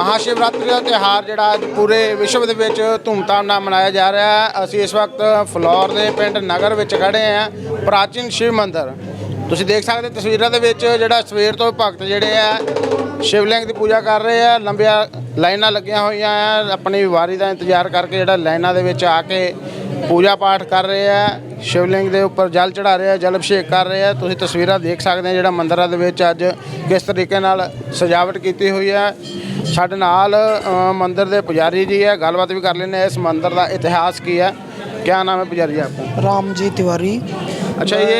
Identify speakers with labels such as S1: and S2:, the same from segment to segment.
S1: महाशिवरात्रि का त्यौहार ਜਿਹੜਾ ਅੱਜ ਪੂਰੇ ਵਿਸ਼ਵ ਦੇ ਵਿੱਚ ਧੂਮਧਾਮ ਨਾਲ ਮਨਾਇਆ ਜਾ ਰਿਹਾ ਹੈ। ਅਸੀਂ ਇਸ ਵਕਤ ਫਲੋਰ ਦੇ ਪਿੰਡ ਨਗਰ ਵਿੱਚ ਖੜੇ ਹਾਂ। ਪ੍ਰਾਚੀਨ ਸ਼ਿਵ ਮੰਦਿਰ ਤੁਸੀਂ ਦੇਖ ਸਕਦੇ ਤਸਵੀਰਾਂ ਦੇ ਵਿੱਚ ਜਿਹੜਾ ਸਵੇਰ ਤੋਂ ਭਗਤ ਜਿਹੜੇ ਆ शिवलिंग की पूजा कर रहे हैं। लंबिया लाइनां लगियां हुई हैं, अपनी वारी का इंतजार करके ਜਿਹੜਾ लाइनां ਦੇ ਵਿੱਚ आके पूजा पाठ कर रहे हैं। शिवलिंग के उपर जल चढ़ा रहे हैं, जल अभिषेक कर रहे हैं। तुसीं तस्वीरां देख सकते हैं ਜਿਹੜਾ ਮੰਦਿਰਾਂ ਦੇ ਵਿੱਚ ਅੱਜ किस तरीके नाल सजावट की हुई है। ਸਾਡੇ ਨਾਲ मंदिर के पुजारी जी है, गलबात भी कर लेने। इस मंदिर का इतिहास की है? क्या नाम है पुजारी आपका?
S2: राम जी तिवारी।
S1: अच्छा, ये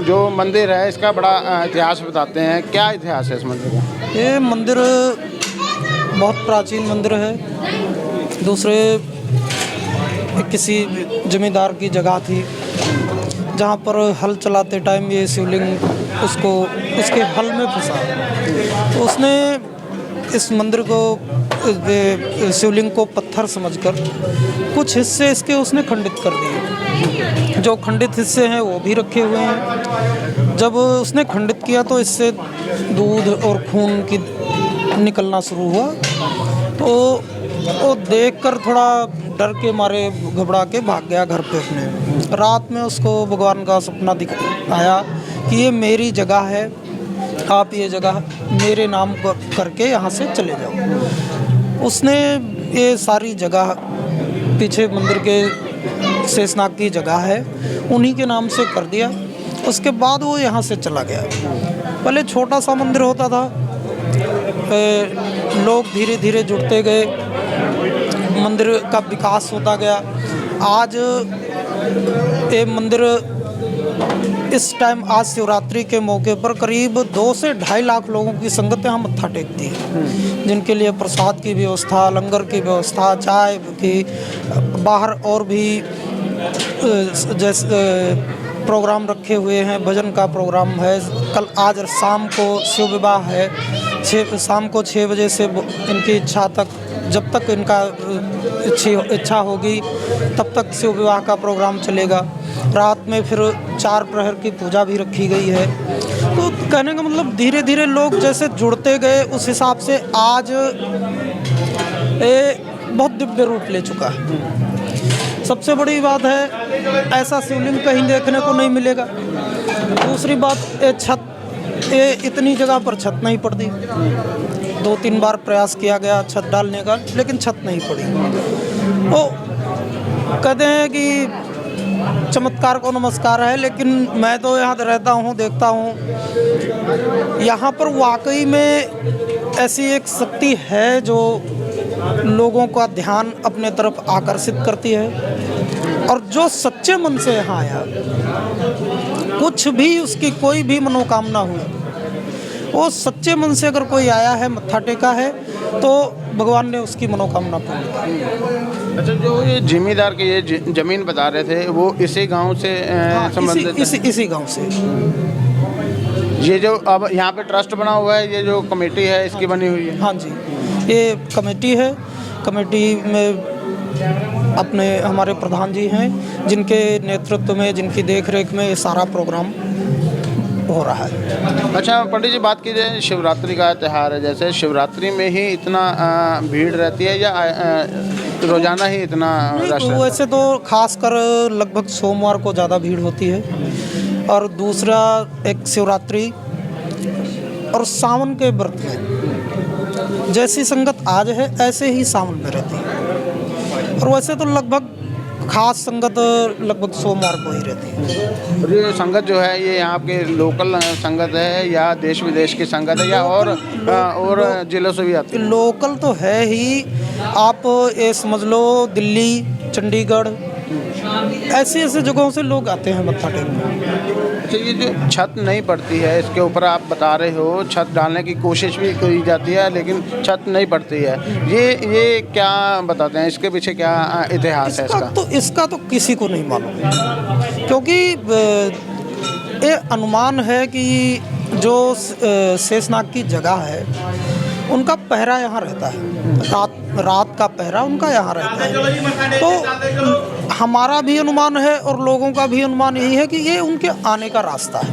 S1: जो मंदिर है इसका बड़ा इतिहास बताते हैं, क्या इतिहास है इस मंदिर का?
S2: ये मंदिर बहुत प्राचीन मंदिर है। दूसरे किसी जमींदार की जगह थी जहाँ पर हल चलाते टाइम ये शिवलिंग उसके हल में फंसा, तो उसने इस मंदिर को शिवलिंग को पत्थर समझकर कुछ हिस्से इसके उसने खंडित कर दिए। जो खंडित हिस्से हैं वो भी रखे हुए हैं। जब उसने खंडित किया तो इससे दूध और खून की निकलना शुरू हुआ, तो वो देखकर थोड़ा डर के मारे घबरा के भाग गया घर पे अपने। रात में उसको भगवान का सपना आया कि ये मेरी जगह है, आप ये जगह मेरे नाम करके यहाँ से चले जाओ। उसने ये सारी जगह पीछे मंदिर के शेषनाग की जगह है, उन्हीं के नाम से कर दिया। उसके बाद वो यहाँ से चला गया। पहले छोटा सा मंदिर होता था, लोग धीरे धीरे जुड़ते गए, मंदिर का विकास होता गया। आज ये मंदिर इस टाइम आज शिवरात्रि के मौके पर करीब 2 से 2.5 लाख लोगों की संगत यहाँ मत्था टेकती है, जिनके लिए प्रसाद की व्यवस्था, लंगर की व्यवस्था, चाय की, बाहर और भी जैसे प्रोग्राम रखे हुए हैं। भजन का प्रोग्राम है। कल आज शाम को शिव विवाह है। शाम को 6 बजे से इनकी इच्छा तक, जब तक इनका इच्छा होगी तब तक शिव विवाह का प्रोग्राम चलेगा। रात में फिर 4 प्रहर की पूजा भी रखी गई है। तो कहने का मतलब धीरे धीरे लोग जैसे जुड़ते गए, उस हिसाब से आज ये बहुत दिव्य रूप ले चुका है। सबसे बड़ी बात है, ऐसा शिवलिंग कहीं देखने को नहीं मिलेगा। दूसरी बात, ये इतनी जगह पर छत नहीं पड़ती। 2-3 बार प्रयास किया गया छत डालने का, लेकिन छत नहीं पड़ी। वो कहते हैं कि चमत्कार को नमस्कार है, लेकिन मैं तो यहाँ रहता हूँ, देखता हूँ, यहाँ पर वाकई में ऐसी एक शक्ति है जो लोगों का ध्यान अपने तरफ आकर्षित करती है। और जो सच्चे मन से यहाँ आया, कुछ भी उसकी कोई भी मनोकामना हुई, वो सच्चे मन से अगर कोई आया है, मत्था टेका है, तो भगवान ने उसकी मनोकामना पूरी की।
S1: अच्छा, जो ये जिम्मेदार की ये जमीन बता रहे थे, वो इसी गांव से संबंधित?
S2: इसी गांव से।
S1: ये जो अब यहाँ पे ट्रस्ट बना हुआ है, ये जो कमेटी है इसकी बनी हुई है?
S2: हाँ जी, ये कमेटी है। कमेटी में अपने हमारे प्रधान जी हैं, जिनके नेतृत्व में, जिनकी देखरेख में ये सारा प्रोग्राम हो रहा है।
S1: अच्छा पंडित जी, बात की जाए शिवरात्रि का त्यौहार है, जैसे शिवरात्रि में ही इतना भीड़ रहती है या रोज़ाना ही इतना रश?
S2: वैसे तो खासकर लगभग सोमवार को ज़्यादा भीड़ होती है, और दूसरा एक शिवरात्रि और सावन के व्रत में जैसी संगत आज है ऐसे ही सावन में रहती है। और वैसे तो लगभग खास संगत लगभग सोमवार को ही रहती है।
S1: और ये संगत जो है, ये यहाँ के लोकल संगत है या देश विदेश की संगत है, या और जिलों से भी आती है?
S2: लोकल तो है ही। आप ये समझ लो, दिल्ली, चंडीगढ़, ऐसे जगहों से लोग आते हैं मत्था टेकने।
S1: अच्छा, ये जो छत नहीं पड़ती है, इसके ऊपर आप बता रहे हो छत डालने की कोशिश भी की जाती है, लेकिन छत नहीं पड़ती है, ये क्या बताते हैं? इसके पीछे क्या इतिहास है इसका?
S2: इसका तो किसी को नहीं मालूम, क्योंकि ये अनुमान है कि जो शेषनाग की जगह है, उनका पहरा यहाँ रहता है। रात का पहरा उनका यहाँ रहता है। तो हमारा भी अनुमान है और लोगों का भी अनुमान यही है कि ये उनके आने का रास्ता है।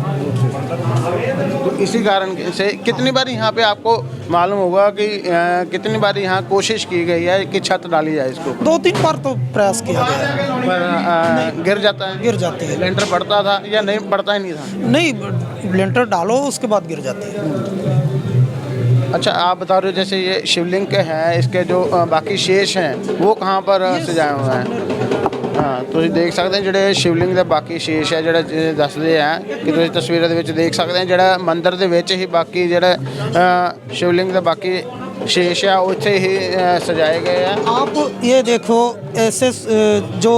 S1: तो इसी कारण से कितनी बार यहाँ पे आपको मालूम होगा कि कितनी बार यहाँ कोशिश की गई है कि छत डाली जाए इसको,
S2: 2-3 बार तो प्रयास किया गया है,
S1: पर गिर जाता है?
S2: गिर जाती है।
S1: लेंटर पड़ता था या नहीं पड़ता ही नहीं था?
S2: नहीं, लेंटर डालो उसके बाद गिर जाती है।
S1: अच्छा, आप बता रहे हो जैसे ये शिवलिंग के हैं, इसके जो बाकी शेष हैं वो कहाँ पर सजाए हुए हैं? हाँ, ਤੁਸੀਂ ਦੇਖ ਸਕਦੇ ਹੋ ਜਿਹੜੇ ਸ਼ਿਵਲਿੰਗ ਦੇ ਬਾਕੀ ਸ਼ੇਸ਼ ਹੈ ਜਿਹੜਾ ਦੱਸਦੇ ਆ ਕਿ ਤੁਸੀਂ ਤਸਵੀਰਾਂ ਦੇ ਵਿੱਚ ਦੇਖ ਸਕਦੇ ਹੋ ਜਿਹੜਾ ਮੰਦਿਰ ਦੇ ਵਿੱਚ ਹੀ ਬਾਕੀ ਜਿਹੜਾ ਸ਼ਿਵਲਿੰਗ ਦੇ ਬਾਕੀ शेष है वो ਇੱਥੇ ही सजाए गए हैं।
S2: आप ये देखो, ऐसे जो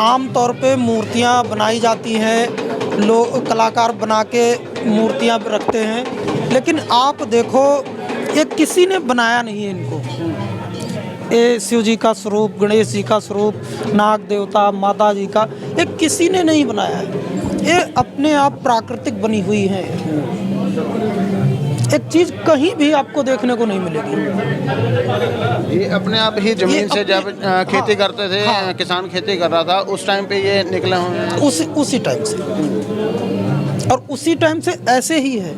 S2: आम तौर पे मूर्तियाँ बनाई जाती हैं, लोग कलाकार बना के मूर्तियाँ रखते हैं, लेकिन आप देखो ये किसी ने बनाया नहीं है इनको। ये शिव जी का स्वरूप, गणेश जी का स्वरूप, नाग देवता, माता जी का, ये किसी ने नहीं बनाया है, ये अपने आप प्राकृतिक बनी हुई है। एक चीज़ कहीं भी आपको देखने को नहीं मिलेगी।
S1: ये अपने आप ही जमीन से जब खेती
S2: हाँ,
S1: करते थे,
S2: हाँ,
S1: किसान खेती कर रहा था उस टाइम पे ये निकले हुए हैं।
S2: उसी टाइम से, और उसी टाइम से ऐसे ही है।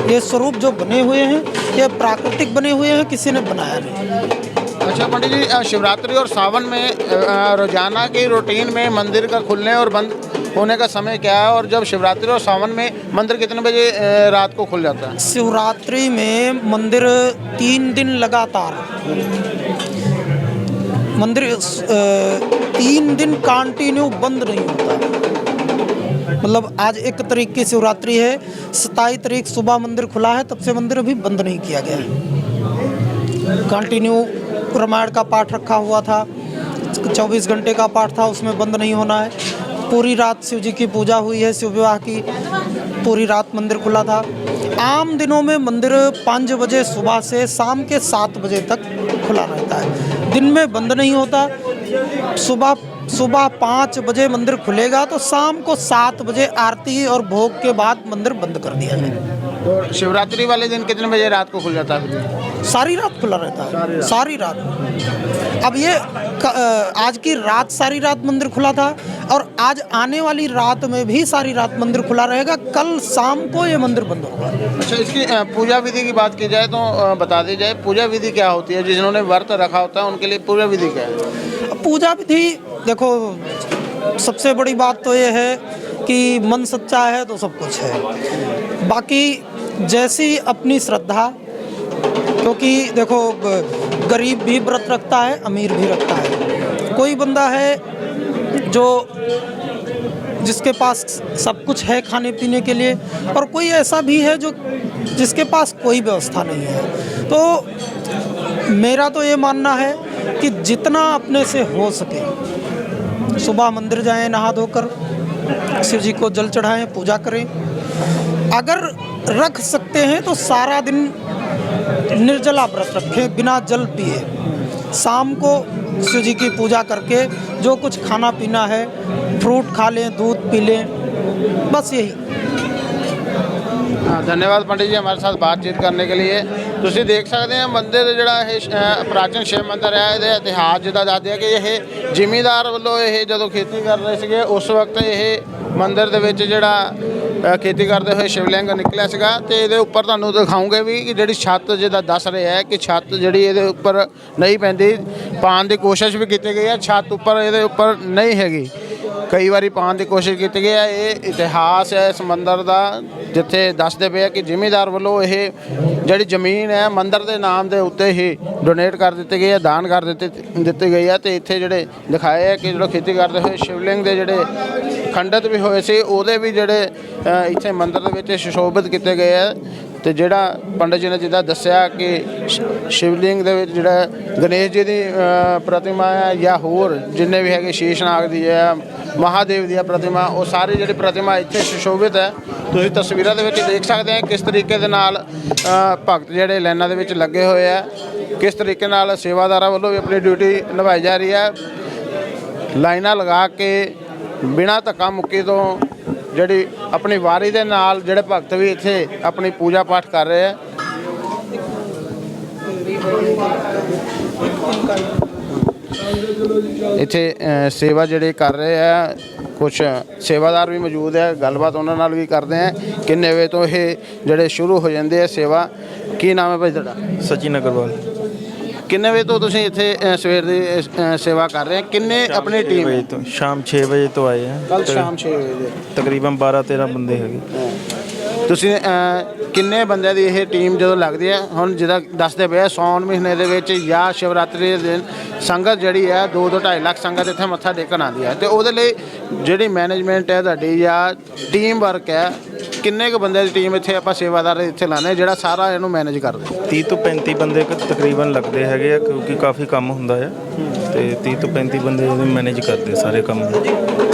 S2: ये स्वरूप जो बने हुए हैं ये प्राकृतिक बने हुए हैं, किसी ने बनाया नहीं।
S1: अच्छा पंडित जी, शिवरात्रि और सावन में रोजाना की रूटीन में मंदिर का खुलने और बंद होने का समय क्या है, और जब शिवरात्रि और सावन में मंदिर कितने बजे रात को खुल जाता है?
S2: शिवरात्रि में मंदिर 3 दिन लगातार, मंदिर 3 दिन कंटिन्यू बंद नहीं होता। मतलब आज 1 तारीख की शिवरात्रि है, 27 तारीख सुबह मंदिर खुला है, तब से मंदिर अभी बंद नहीं किया गया है। कंटिन्यू रामायण का पाठ रखा हुआ था, 24 घंटे का पाठ था, उसमें बंद नहीं होना है। पूरी रात शिव जी की पूजा हुई है, शिव विवाह की, पूरी रात मंदिर खुला था। आम दिनों में मंदिर 5 बजे सुबह से शाम के 7 बजे तक खुला रहता है, दिन में बंद नहीं होता। सुबह 5 बजे मंदिर खुलेगा तो शाम को 7 बजे आरती और भोग के बाद मंदिर बंद कर दिया जाएगा।
S1: तो शिवरात्रि वाले दिन कितने बजे रात को खुल जाता है?
S2: सारी रात खुला रहता है, सारी रात। अब ये आज की रात सारी रात मंदिर खुला था, और आज आने वाली रात में भी सारी रात मंदिर खुला रहेगा। कल शाम को ये मंदिर बंद होगा।
S1: अच्छा, इसकी पूजा विधि की बात की जाए तो बता दी जाए, पूजा विधि क्या होती है? जिन्होंने व्रत रखा होता है उनके लिए पूजा विधि क्या है?
S2: पूजा विधि देखो, सबसे बड़ी बात तो ये है कि मन सच्चा है तो सब कुछ है। बाकी जैसी अपनी श्रद्धा, क्योंकि देखो गरीब भी व्रत रखता है, अमीर भी रखता है। कोई बंदा है जो जिसके पास सब कुछ है खाने पीने के लिए, और कोई ऐसा भी है जो जिसके पास कोई व्यवस्था नहीं है। तो मेरा तो ये मानना है कि जितना अपने से हो सके, सुबह मंदिर जाएं, नहा धोकर शिव जी को जल चढ़ाएं, पूजा करें। अगर रख सकते हैं तो सारा दिन निर्जला व्रत रखें, बिना जल पिए। शाम को शिव जी की पूजा करके जो कुछ खाना पीना है, फ्रूट खा लें, दूध पी लें, बस यही।
S1: धन्यवाद पंडित जी हमारे साथ बातचीत करने के लिए। ਤੁਸੀਂ ਦੇਖ ਸਕਦੇ ਆ ਮੰਦਿਰ ਜਿਹੜਾ ਇਹ ਪ੍ਰਾਚੀਨ ਸ਼ਿਵ ਮੰਦਿਰ ਹੈ, ਇਹਦੇ ਇਤਿਹਾਸ ਜਿੱਦਾਂ ਦੱਸਦੇ ਆ ਕਿ ਇਹ ਜ਼ਿਮੀਂਦਾਰ ਵੱਲੋਂ ਇਹ ਜਦੋਂ ਖੇਤੀ ਕਰ ਰਹੇ ਸੀਗੇ ਉਸ ਵਕਤ ਇਹ ਮੰਦਿਰ ਦੇ ਵਿੱਚ ਜਿਹੜਾ ਖੇਤੀ ਕਰਦੇ ਹੋਏ ਸ਼ਿਵਲਿੰਗ ਨਿਕਲਿਆ ਸੀਗਾ। ਤੇ ਇਹਦੇ ਉੱਪਰ ਤੁਹਾਨੂੰ ਦਿਖਾਉਂਗੇ ਵੀ ਕਿ ਜਿਹੜੀ ਛੱਤ ਜਿੱਦਾਂ ਦੱਸ ਰਿਹਾ ਹੈ ਕਿ ਛੱਤ ਜਿਹੜੀ ਇਹਦੇ ਉੱਪਰ ਨਹੀਂ ਪੈਂਦੀ, ਪਾਉਣ ਦੀ ਕੋਸ਼ਿਸ਼ ਵੀ ਕੀਤੀ ਗਈ ਹੈ, ਛੱਤ ਉੱਪਰ ਇਹਦੇ ਉੱਪਰ ਨਹੀਂ ਹੈਗੀ। ਕਈ ਵਾਰੀ ਪਾਉਣ ਦੀ ਕੋਸ਼ਿਸ਼ ਕੀਤੀ ਗਈ ਹੈ। ਇਹ ਇਤਿਹਾਸ ਹੈ ਇਸ ਮੰਦਿਰ ਦਾ, ਜਿੱਥੇ ਦੱਸਦੇ ਪਏ ਆ ਕਿ ਜ਼ਿਮੀਂਦਾਰ ਵੱਲੋਂ ਇਹ ਜਿਹੜੀ ਜ਼ਮੀਨ ਹੈ ਮੰਦਿਰ ਦੇ ਨਾਮ ਦੇ ਉੱਤੇ ਹੀ ਡੋਨੇਟ ਕਰ ਦਿੱਤੀ ਗਈ ਹੈ, ਦਾਨ ਕਰ ਦਿੱਤੀ ਗਈ ਹੈ। ਤੇ ਇੱਥੇ ਜਿਹੜੇ ਦਿਖਾਏ ਹੈ ਕਿ ਜਿਹੜਾ ਖੇਤੀ ਕਰਦੇ ਹੋਏ ਸ਼ਿਵਲਿੰਗ ਦੇ ਜਿਹੜੇ ਖੰਡਿਤ ਵੀ ਹੋਏ ਸੀ ਉਹਦੇ ਵੀ ਜਿਹੜੇ ਇੱਥੇ ਮੰਦਿਰ ਦੇ ਵਿੱਚ ਸੁਸ਼ੋਭਿਤ ਕੀਤੇ ਗਏ ਹੈ। ਤੇ ਜਿਹੜਾ ਪੰਡਿਤ ਜੀ ਨੇ ਜਿੱਦਾਂ ਦੱਸਿਆ ਕਿ ਸ਼ਿਵਲਿੰਗ ਦੇ ਵਿੱਚ ਜਿਹੜਾ ਗਣੇਸ਼ ਜੀ ਦੀ ਪ੍ਰਤਿਮਾ ਹੈ ਜਾਂ ਹੋਰ ਜਿੰਨੇ ਵੀ ਹੈਗੇ ਸ਼ੀਸ਼ਨਾਗ ਦੀ ਹੈ, ਮਹਾਦੇਵ ਦੀ ਪ੍ਰਤਿਮਾ, ਉਹ ਸਾਰੀ ਜਿਹੜੀ ਪ੍ਰਤਿਮਾ ਇੱਥੇ ਸੁਸ਼ੋਭਿਤ ਹੈ। ਤੁਸੀਂ ਤਸਵੀਰਾਂ ਦੇ ਵਿੱਚ ਦੇਖ ਸਕਦੇ ਹੋ ਕਿਸ ਤਰੀਕੇ ਦੇ ਨਾਲ ਭਗਤ ਜਿਹੜੇ ਲਾਈਨਾਂ ਦੇ ਵਿੱਚ ਲੱਗੇ ਹੋਏ ਆ, ਕਿਸ ਤਰੀਕੇ ਨਾਲ ਸੇਵਾਦਾਰਾਂ ਵੱਲੋਂ ਵੀ ਆਪਣੀ ਡਿਊਟੀ ਨਿਭਾਈ ਜਾ ਰਹੀ ਹੈ। ਲਾਈਨਾਂ ਲਗਾ ਕੇ ਬਿਨਾਂ ਧੱਕਾ ਮੁੱਕੀ ਤੋਂ ਜਿਹੜੀ ਆਪਣੀ ਵਾਰੀ ਦੇ ਨਾਲ ਜਿਹੜੇ ਭਗਤ ਵੀ ਇੱਥੇ ਆਪਣੀ ਪੂਜਾ ਪਾਠ ਕਰ ਰਹੇ ਆ। ਇੱਥੇ ਸੇਵਾ ਜਿਹੜੇ ਕਰ ਰਹੇ ਆ ਕੁਛ ਸੇਵਾਦਾਰ ਵੀ ਮੌਜੂਦ ਹੈ, ਗੱਲਬਾਤ ਉਹਨਾਂ ਨਾਲ ਵੀ ਕਰਦੇ ਆ। ਕਿੰਨੇ ਵਜੇ ਤੋਂ ਇਹ ਜਿਹੜੇ ਸ਼ੁਰੂ ਹੋ ਜਾਂਦੇ ਆ ਸੇਵਾ? ਕੀ ਨਾਮ ਹੈ ਭਾਈ ਤੁਹਾਡਾ?
S3: सचिन अग्रवाल।
S1: ਕਿੰਨੇ ਵਜੇ ਤੋਂ ਤੁਸੀਂ ਇੱਥੇ ਸਵੇਰ ਦੀ ਸੇਵਾ ਕਰ ਰਹੇ ਆ? ਕਿੰਨੇ ਆਪਣੀ ਟੀਮ?
S3: बजे तो शाम 6 बजे तो आए हैं।
S1: ਕੱਲ ਸ਼ਾਮ 6 ਵਜੇ
S3: तकरीबन 12-13 बंदे है।
S1: ਤੁਸੀਂ ਕਿੰਨੇ ਬੰਦਿਆਂ ਦੀ ਇਹ ਟੀਮ ਜਦੋਂ ਲੱਗਦੀ ਹੈ? ਹੁਣ ਜਿੱਦਾਂ ਦੱਸਦੇ ਪਏ ਆ, ਸਾਉਣ ਮਹੀਨੇ ਦੇ ਵਿੱਚ ਜਾਂ ਸ਼ਿਵਰਾਤਰੀ ਦੇ ਦਿਨ ਸੰਗਤ ਜਿਹੜੀ ਹੈ 2-2.5 ਲੱਖ ਸੰਗਤ ਇੱਥੇ ਮੱਥਾ ਟੇਕਣ ਆਉਂਦੀ ਹੈ, ਤੇ ਉਹਦੇ ਲਈ ਜਿਹੜੀ ਮੈਨੇਜਮੈਂਟ ਹੈ ਤੁਹਾਡੀ ਜਾਂ ਟੀਮ ਵਰਕ ਹੈ, ਕਿੰਨੇ ਕੁ ਬੰਦਿਆਂ ਦੀ ਟੀਮ ਇੱਥੇ ਆਪਾਂ ਸੇਵਾਦਾਰ ਇੱਥੇ ਲਾਉਂਦੇ ਜਿਹੜਾ ਸਾਰਾ ਇਹਨੂੰ ਮੈਨੇਜ ਕਰਦੇ?
S3: 30 ਤੋਂ 35 ਬੰਦੇ ਤਕਰੀਬਨ ਲੱਗਦੇ ਹੈਗੇ ਆ, ਕਿਉਂਕਿ ਕਾਫੀ ਕੰਮ ਹੁੰਦਾ ਆ, ਤੇ 30 ਤੋਂ 35 ਬੰਦੇ ਮੈਨੇਜ ਕਰਦੇ ਸਾਰੇ ਕੰਮ।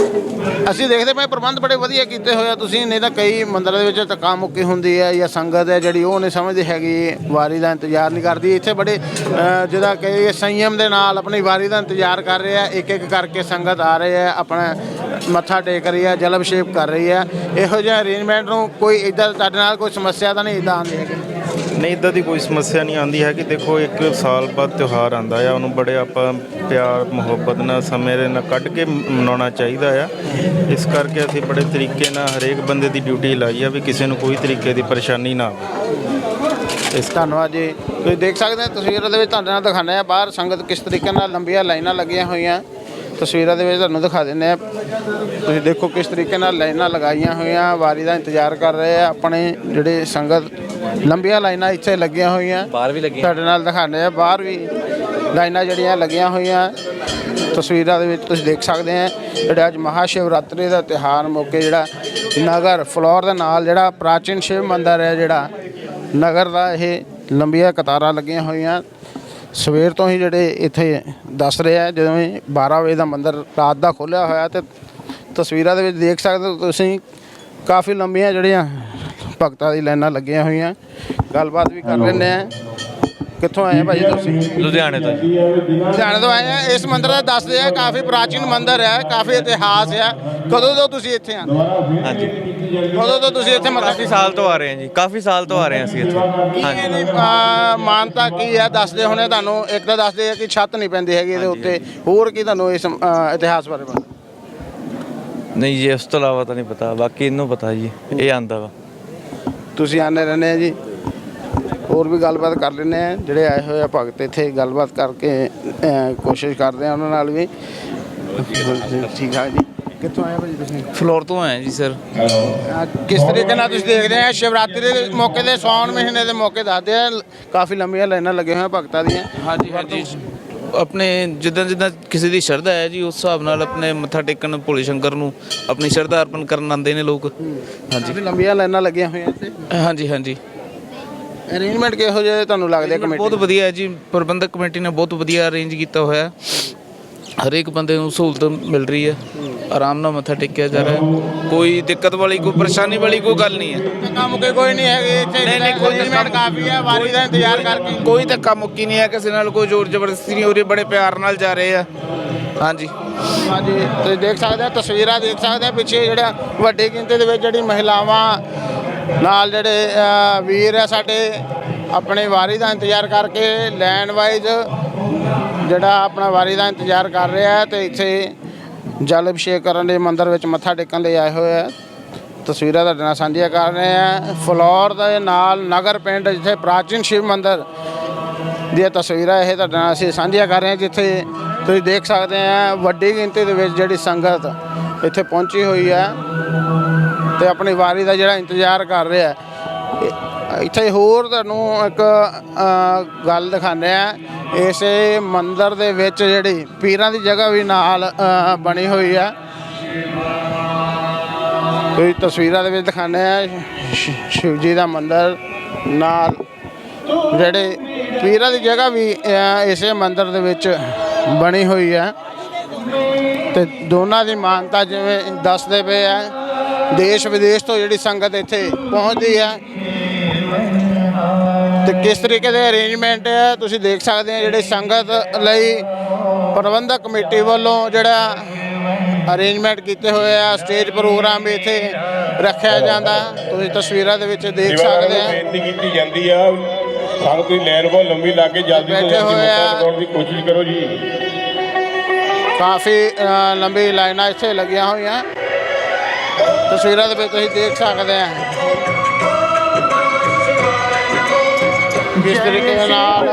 S1: ਅਸੀਂ ਦੇਖਦੇ ਪਏ ਪ੍ਰਬੰਧ ਬੜੇ ਵਧੀਆ ਕੀਤੇ ਹੋਏ ਆ ਤੁਸੀਂ, ਨਹੀਂ ਤਾਂ ਕਈ ਮੰਦਰਾਂ ਦੇ ਵਿੱਚ ਧੱਕਾ ਮੁੱਕੀ ਹੁੰਦੀ ਹੈ ਜਾਂ ਸੰਗਤ ਹੈ ਜਿਹੜੀ ਉਹ ਨਹੀਂ ਸਮਝਦੀ ਹੈਗੀ, ਵਾਰੀ ਦਾ ਇੰਤਜ਼ਾਰ ਨਹੀਂ ਕਰਦੀ। ਇੱਥੇ ਬੜੇ ਜਿਹਦਾ ਕਈ ਸੰਯਮ ਦੇ ਨਾਲ ਆਪਣੀ ਵਾਰੀ ਦਾ ਇੰਤਜ਼ਾਰ ਕਰ ਰਹੇ ਆ, ਇੱਕ ਇੱਕ ਕਰਕੇ ਸੰਗਤ ਆ ਰਹੇ ਆ, ਆਪਣਾ ਮੱਥਾ ਟੇਕ ਰਹੀ ਹੈ, ਜਲ ਅਭਿਸ਼ੇਕ ਕਰ ਰਹੀ ਹੈ। ਇਹੋ ਜਿਹੇ ਅਰੇਂਜਮੈਂਟ ਨੂੰ ਕੋਈ ਇੱਦਾਂ ਤੁਹਾਡੇ ਨਾਲ ਕੋਈ ਸਮੱਸਿਆ ਤਾਂ ਨਹੀਂ ਇੱਦਾਂ ਆਉਂਦੀ ਹੈਗੀ?
S3: ਨਹੀਂ, ਇੱਦਾਂ ਦੀ ਕੋਈ ਸਮੱਸਿਆ ਨਹੀਂ ਆਉਂਦੀ ਹੈ ਕਿ ਦੇਖੋ ਇੱਕ ਸਾਲ ਬਾਅਦ ਤਿਉਹਾਰ ਆਉਂਦਾ ਆ, ਉਹਨੂੰ ਬੜੇ ਆਪਾਂ ਪਿਆਰ ਮੁਹੱਬਤ ਨਾਲ ਸਮੇਂ ਦੇ ਨਾਲ ਕੱਢ ਕੇ ਮਨਾਉਣਾ ਚਾਹੀਦਾ ਆ। ਇਸ ਕਰਕੇ ਅਸੀਂ ਬੜੇ ਤਰੀਕੇ ਨਾਲ ਹਰੇਕ ਬੰਦੇ ਦੀ ਡਿਊਟੀ ਲਾਈ ਆ ਵੀ ਕਿਸੇ ਨੂੰ ਕੋਈ ਤਰੀਕੇ ਦੀ ਪਰੇਸ਼ਾਨੀ ਨਾ ਆਵੇ।
S1: ਧੰਨਵਾਦ ਜੀ। ਤੁਸੀਂ ਦੇਖ ਸਕਦੇ ਹੋ ਤਸਵੀਰਾਂ ਦੇ ਵਿੱਚ ਤੁਹਾਡੇ ਨਾਲ ਦਿਖਾਉਂਦੇ ਆ ਬਾਹਰ ਸੰਗਤ ਕਿਸ ਤਰੀਕੇ ਨਾਲ ਲੰਬੀਆਂ ਲਾਈਨਾਂ ਲੱਗੀਆਂ ਹੋਈਆਂ, ਤਸਵੀਰਾਂ ਦੇ ਵਿੱਚ ਤੁਹਾਨੂੰ ਦਿਖਾ ਦਿੰਦੇ ਆ। ਤੁਸੀਂ ਦੇਖੋ ਕਿਸ ਤਰੀਕੇ ਨਾਲ ਲਾਈਨਾਂ ਲਗਾਈਆਂ ਹੋਈਆਂ, ਵਾਰੀ ਦਾ ਇੰਤਜ਼ਾਰ ਕਰ ਰਹੇ ਆ ਆਪਣੇ ਜਿਹੜੇ ਸੰਗਤ। ਲੰਬੀਆਂ ਲਾਈਨਾਂ ਇੱਥੇ ਲੱਗੀਆਂ ਹੋਈਆਂ, ਬਾਹਰ ਵੀ ਲੱਗੀਆਂ, ਤੁਹਾਡੇ ਨਾਲ ਦਿਖਾਉਂਦੇ ਆ ਬਾਹਰ ਵੀ ਲਾਈਨਾਂ ਜਿਹੜੀਆਂ ਲੱਗੀਆਂ ਹੋਈਆਂ। ਤਸਵੀਰਾਂ ਦੇ ਵਿੱਚ ਤੁਸੀਂ ਦੇਖ ਸਕਦੇ ਆ ਜਿਹੜਾ ਅੱਜ ਮਹਾ ਸ਼ਿਵਰਾਤਰੀ ਦਾ ਤਿਉਹਾਰ ਮੌਕੇ ਜਿਹੜਾ ਨਗਰ ਫਲੋਰ ਦੇ ਨਾਲ ਜਿਹੜਾ ਪ੍ਰਾਚੀਨ ਸ਼ਿਵ ਮੰਦਿਰ ਹੈ, ਜਿਹੜਾ ਨਗਰ ਦਾ, ਇਹ ਲੰਬੀਆਂ ਕਤਾਰਾਂ ਲੱਗੀਆਂ ਹੋਈਆਂ। ਸਵੇਰ ਤੋਂ ਹੀ ਜਿਹੜੇ ਇੱਥੇ ਦੱਸ ਰਹੇ ਆ, ਜਦੋਂ 12 ਵਜੇ ਦਾ ਮੰਦਿਰ ਰਾਤ ਦਾ ਖੋਲ੍ਹਿਆ ਹੋਇਆ, ਤੇ ਤਸਵੀਰਾਂ ਦੇ ਵਿੱਚ ਦੇਖ ਸਕਦੇ ਹੋ ਤੁਸੀਂ ਕਾਫੀ ਲੰਬੀਆਂ ਜਿਹੜੀਆਂ ਭਗਤਾਂ ਦੀ ਲਾਈਨਾਂ ਲੱਗੀਆਂ ਹੋਈਆਂ। ਗੱਲਬਾਤ ਵੀ ਕਰ ਲੈਂਦੇ ਆ। ਕਿੱਥੋਂ ਆਏ ਭਾਈ ਤੁਸੀਂ?
S4: ਲੁਧਿਆਣੇ ਤੋਂ ਜੀ।
S1: ਲੁਧਿਆਣੇ ਤੋਂ ਆਏ ਆ। ਇਸ ਮੰਦਿਰ ਦਾ ਦੱਸਦੇ ਆ ਕਾਫੀ ਪ੍ਰਾਚੀਨ ਮੰਦਿਰ ਹੈ, ਕਾਫੀ ਇਤਿਹਾਸ ਹੈ। ਕਦੋਂ ਤੋਂ ਤੁਸੀਂ ਇੱਥੇ ਆ?
S4: ਹਾਂਜੀ,
S1: ਕਦੋਂ ਤੋਂ ਤੁਸੀਂ ਇੱਥੇ
S4: ਕਾਫੀ ਸਾਲ ਤੋਂ ਆ ਰਹੇ ਹਾਂ ਜੀ, ਕਾਫੀ ਸਾਲ ਤੋਂ ਆ ਰਹੇ ਹਾਂ ਅਸੀਂ ਇੱਥੇ। ਹਾਂਜੀ,
S1: ਇਹਦੀ ਮਾਨਤਾ ਕੀ ਹੈ ਦੱਸਦੇ ਹੋਣੇ ਤੁਹਾਨੂੰ? ਇੱਕ ਤਾਂ ਦੱਸਦੇ ਆ ਕਿ ਛੱਤ ਨਹੀਂ ਪੈਂਦੀ ਹੈਗੀ ਇਹਦੇ ਉੱਤੇ, ਹੋਰ ਕੀ ਤੁਹਾਨੂੰ ਇਸ ਇਤਿਹਾਸ ਬਾਰੇ ਪਤਾ?
S4: ਨਹੀਂ ਜੀ, ਉਸ ਤੋਂ ਇਲਾਵਾ ਤਾਂ ਨਹੀਂ ਪਤਾ, ਬਾਕੀ ਇਹਨੂੰ ਪਤਾ ਜੀ, ਇਹ ਆਂਦਾ ਵਾ।
S1: ਤੁਸੀਂ ਆਉਂਦੇ ਰਹਿੰਦੇ ਆ ਜੀ। ਹੋਰ ਵੀ ਗੱਲਬਾਤ ਕਰ ਲੈਂਦੇ ਆ, ਜਿਹੜੇ ਆਏ ਹੋਏ ਆ ਭਗਤ ਇੱਥੇ ਗੱਲਬਾਤ ਕਰਕੇ ਕੋਸ਼ਿਸ਼ ਕਰਦੇ ਆ ਉਹਨਾਂ ਨਾਲ ਵੀ। ਠੀਕ ਆ ਜੀ। ਕਿੱਥੋਂ ਆਏ ਭਾਜੀ ਤੁਸੀਂ?
S5: ਫਲੋਰ ਤੋਂ ਆਏ ਜੀ ਸਰ।
S1: ਕਿਸ ਤਰੀਕੇ ਨਾਲ ਤੁਸੀਂ ਦੇਖਦੇ ਆ ਸ਼ਿਵਰਾਤਰੀ ਦੇ ਮੌਕੇ ਤੇ, ਸਾਉਣ ਮਹੀਨੇ ਦੇ ਮੌਕੇ ਦੱਸਦੇ ਆ ਕਾਫੀ ਲੰਬੀਆਂ ਲਾਈਨਾਂ ਲੱਗੀਆਂ ਹੋਈਆਂ ਭਗਤਾਂ ਦੀਆਂ?
S5: ਹਾਂਜੀ ਹਾਂਜੀ, ਆਪਣੇ ਜਿੱਦਾਂ ਜਿੱਦਾਂ ਕਿਸੇ ਦੀ ਸ਼ਰਧਾ ਹੈ ਜੀ, ਉਸ ਹਿਸਾਬ ਨਾਲ ਆਪਣੇ ਮੱਥਾ ਟੇਕਣ ਭੋਲੇ ਸ਼ੰਕਰ ਨੂੰ ਆਪਣੀ ਸ਼ਰਧਾ ਅਰਪਣ ਕਰਨ ਆਉਂਦੇ ਨੇ ਲੋਕ। ਹਾਂਜੀ
S1: ਕਾਫੀ ਲੰਬੀਆਂ ਲਾਈਨਾਂ ਲੱਗੀਆਂ ਹੋਈਆਂ ਇੱਥੇ।
S5: ਹਾਂਜੀ ਹਾਂਜੀ,
S1: ਅਰੇਂਜਮੈਂਟ ਕਿਹੋ ਜਿਹੇ ਤੁਹਾਨੂੰ ਲੱਗਦੇ ਕਮੇਟੀ?
S5: ਬਹੁਤ ਵਧੀਆ ਹੈ ਜੀ, ਪ੍ਰਬੰਧਕ ਕਮੇਟੀ ਨੇ ਬਹੁਤ ਵਧੀਆ ਅਰੇਂਜ ਕੀਤਾ ਹੋਇਆ। ਹਰੇਕ ਬੰਦੇ ਨੂੰ ਸਹੂਲਤ ਮਿਲ ਰਹੀ ਹੈ, ਆਰਾਮ ਨਾਲ ਮੱਥਾ ਟੇਕਿਆ ਜਾ ਰਿਹਾ ਹੈ। ਕੋਈ ਦਿੱਕਤ ਵਾਲੀ, ਕੋਈ ਪਰੇਸ਼ਾਨੀ ਵਾਲੀ ਕੋਈ ਗੱਲ ਨਹੀਂ ਹੈ।
S1: ਕੰਮ ਕੋਈ ਨਹੀਂ ਹੈਗੇ ਇੱਥੇ?
S5: ਨਹੀਂ, ਕੋਈ
S1: ਅਰੇਂਜਮੈਂਟ ਕਾਫੀ ਹੈ, ਵਾਰੀ ਦਾ ਇੰਤਜ਼ਾਰ ਕਰਕੇ।
S5: ਕੋਈ ਧੱਕਾ ਮੁੱਕੀ ਨਹੀਂ ਹੈ, ਕਿਸੇ ਨਾਲ ਕੋਈ ਜ਼ੋਰ ਜ਼ਬਰਦਸਤੀ ਨਹੀਂ ਹੋ ਰਹੀ, ਬੜੇ ਪਿਆਰ ਨਾਲ ਜਾ ਰਹੇ ਆ। ਹਾਂਜੀ
S1: ਹਾਂਜੀ, ਤੁਸੀਂ ਦੇਖ ਸਕਦੇ ਹੋ ਤਸਵੀਰਾਂ ਦੇਖ ਸਕਦੇ ਹੋ ਪਿੱਛੇ ਜਿਹੜਾ ਵੱਡੀ ਗਿਣਤੀ ਦੇ ਵਿੱਚ ਜਿਹੜੀ ਮਹਿਲਾਵਾਂ ਨਾਲ ਜਿਹੜੇ ਵੀਰ ਆ ਸਾਡੇ ਆਪਣੀ ਵਾਰੀ ਦਾ ਇੰਤਜ਼ਾਰ ਕਰਕੇ ਲਾਈਨ ਵਾਈਜ਼ ਜਿਹੜਾ ਆਪਣਾ ਵਾਰੀ ਦਾ ਇੰਤਜ਼ਾਰ ਕਰ ਰਿਹਾ ਹੈ, ਤੇ ਇੱਥੇ ਜਲ ਅਭਿਸ਼ੇਕ ਕਰਨ ਲਈ ਮੰਦਿਰ ਵਿੱਚ ਮੱਥਾ ਟੇਕਣ ਲਈ ਆਏ ਹੋਏ ਆ। ਤਸਵੀਰਾਂ ਤੁਹਾਡੇ ਨਾਲ ਸਾਂਝੀਆਂ ਕਰ ਰਹੇ ਆ ਫਲੋਰ ਦੇ ਨਾਲ ਨਗਰ ਪਿੰਡ, ਜਿੱਥੇ ਪ੍ਰਾਚੀਨ ਸ਼ਿਵ ਮੰਦਿਰ ਦੀਆਂ ਤਸਵੀਰਾਂ ਇਹ ਤੁਹਾਡੇ ਨਾਲ ਅਸੀਂ ਸਾਂਝੀਆਂ ਕਰ ਰਹੇ ਹਾਂ, ਜਿੱਥੇ ਤੁਸੀਂ ਦੇਖ ਸਕਦੇ ਆ ਵੱਡੀ ਗਿਣਤੀ ਦੇ ਵਿੱਚ ਜਿਹੜੀ ਸੰਗਤ ਇੱਥੇ ਪਹੁੰਚੀ ਹੋਈ ਹੈ ਤੇ ਆਪਣੀ ਵਾਰੀ ਦਾ ਜਿਹੜਾ ਇੰਤਜ਼ਾਰ ਕਰ ਰਿਹਾ ਹੈ। ਇੱਥੇ ਹੋਰ ਤੁਹਾਨੂੰ ਇੱਕ ਗੱਲ ਦਿਖਾਉਂਦੇ ਆ, ਇਸੇ ਮੰਦਿਰ ਦੇ ਵਿੱਚ ਜਿਹੜੀ ਪੀਰਾਂ ਦੀ ਜਗ੍ਹਾ ਵੀ ਨਾਲ ਬਣੀ ਹੋਈ ਹੈ। ਤੁਸੀਂ ਤਸਵੀਰਾਂ ਦੇ ਵਿੱਚ ਦਿਖਾਉਂਦੇ ਆ ਸ਼ਿਵ ਜੀ ਦਾ ਮੰਦਿਰ ਨਾਲ ਜਿਹੜੇ ਪੀਰਾਂ ਦੀ ਜਗ੍ਹਾ ਵੀ ਇਸੇ ਮੰਦਿਰ ਦੇ ਵਿੱਚ ਬਣੀ ਹੋਈ ਹੈ, ਤੇ ਦੋਨਾਂ ਦੀ ਮਾਨਤਾ ਜਿਵੇਂ ਦੱਸਦੇ ਪਏ ਆ, ਦੇਸ਼ ਵਿਦੇਸ਼ ਤੋਂ ਜਿਹੜੀ ਸੰਗਤ ਇੱਥੇ ਪਹੁੰਚਦੀ ਹੈ ਤੇ ਕਿਸ ਤਰੀਕੇ ਦੇ ਅਰੇਂਜਮੈਂਟ ਹੈ ਤੁਸੀਂ ਦੇਖ ਸਕਦੇ ਆ। ਜਿਹੜੇ ਸੰਗਤ ਲਈ ਪ੍ਰਬੰਧਕ ਕਮੇਟੀ ਵੱਲੋਂ ਜਿਹੜਾ ਅਰੇਂਜਮੈਂਟ ਕੀਤੇ ਹੋਏ ਆ, ਸਟੇਜ ਪ੍ਰੋਗਰਾਮ ਵੀ ਇੱਥੇ ਰੱਖਿਆ ਜਾਂਦਾ, ਤੁਸੀਂ ਤਸਵੀਰਾਂ ਦੇ ਵਿੱਚ ਦੇਖ ਸਕਦੇ ਆ।
S6: ਬੇਨਤੀ ਕੀਤੀ ਜਾਂਦੀ ਆ ਸਾਨੂੰ ਤੁਸੀਂ ਲਾਈਨ ਬਹੁਤ ਲੰਬੀ ਲਾ ਕੇ ਜਲਦੀ ਤੋਂ
S1: ਬੈਠੇ
S6: ਜਲਦੀ
S1: ਹੋਏ ਆ।
S6: ਮੱਥਾ ਟੇਕਣ ਦੀ ਕੋਸ਼ਿਸ਼ ਕਰੋ ਜੀ।
S1: ਕਾਫੀ ਲੰਬੀ ਲਾਈਨਾਂ ਇੱਥੇ ਲੱਗੀਆਂ ਹੋਈਆਂ। ਤਸਵੀਰਾਂ ਦੇ ਵਿੱਚ ਤੁਸੀਂ ਦੇਖ ਸਕਦੇ ਆ ਕਿਸ ਤਰੀਕੇ ਦੇ ਨਾਲ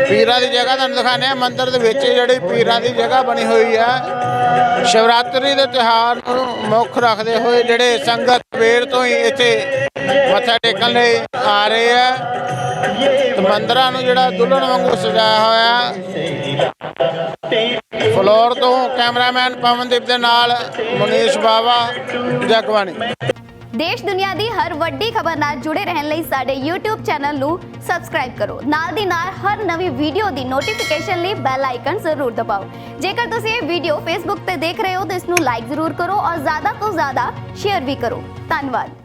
S1: ਪੀਰਾਂ ਦੀ ਜਗ੍ਹਾ ਤੁਹਾਨੂੰ ਦਿਖਾਉਂਦੇ ਆ। ਮੰਦਿਰ ਦੇ ਵਿੱਚ ਜਿਹੜੀ ਪੀਰਾਂ ਦੀ ਜਗ੍ਹਾ ਬਣੀ ਹੋਈ ਹੈ, ਸ਼ਿਵਰਾਤਰੀ ਦੇ ਤਿਉਹਾਰ ਨੂੰ ਮੁੱਖ ਰੱਖਦੇ ਹੋਏ ਜਿਹੜੇ ਸੰਗਤ ਸਵੇਰ ਤੋਂ ਹੀ ਇੱਥੇ ਮੱਥਾ ਟੇਕਣ ਲਈ ਆ ਰਹੇ ਆ। ਤੇ ਮੰਦਿਰਾਂ ਨੂੰ ਜਿਹੜਾ ਦੁਲਹਨ ਵਾਂਗੂ ਸਜਾਇਆ ਹੋਇਆ। ਫਲੋਰ ਤੋਂ ਕੈਮਰਾਮੈਨ ਪਵਨਦੀਪ ਦੇ ਨਾਲ ਮਨੀਸ਼ ਬਾਵਾ, ਜਗਬਾਣੀ।
S7: ਦੇਸ਼ ਦੁਨੀਆ ਦੀ ਹਰ ਵੱਡੀ ਖਬਰ ਨਾਲ ਜੁੜੇ ਰਹਿਣ ਲਈ ਸਾਡੇ YouTube ਚੈਨਲ ਨੂੰ ਸਬਸਕ੍ਰਾਈਬ ਕਰੋ। ਨਾਲ ਦੀ ਨਾਲ ਹਰ ਨਵੀਂ ਵੀਡੀਓ ਦੀ ਨੋਟੀਫਿਕੇਸ਼ਨ ਲਈ ਬੈਲ ਆਈਕਨ ਜ਼ਰੂਰ ਦਬਾਓ। ਜੇਕਰ ਤੁਸੀਂ ਇਹ ਵੀਡੀਓ Facebook ਤੇ ਦੇਖ ਰਹੇ ਹੋ ਤਾਂ ਇਸ ਨੂੰ ਲਾਈਕ ਜ਼ਰੂਰ ਕਰੋ ਔਰ ਜ਼ਿਆਦਾ ਤੋਂ ਜ਼ਿਆਦਾ ਸ਼ੇਅਰ ਵੀ ਕਰੋ। ਧੰਨਵਾਦ।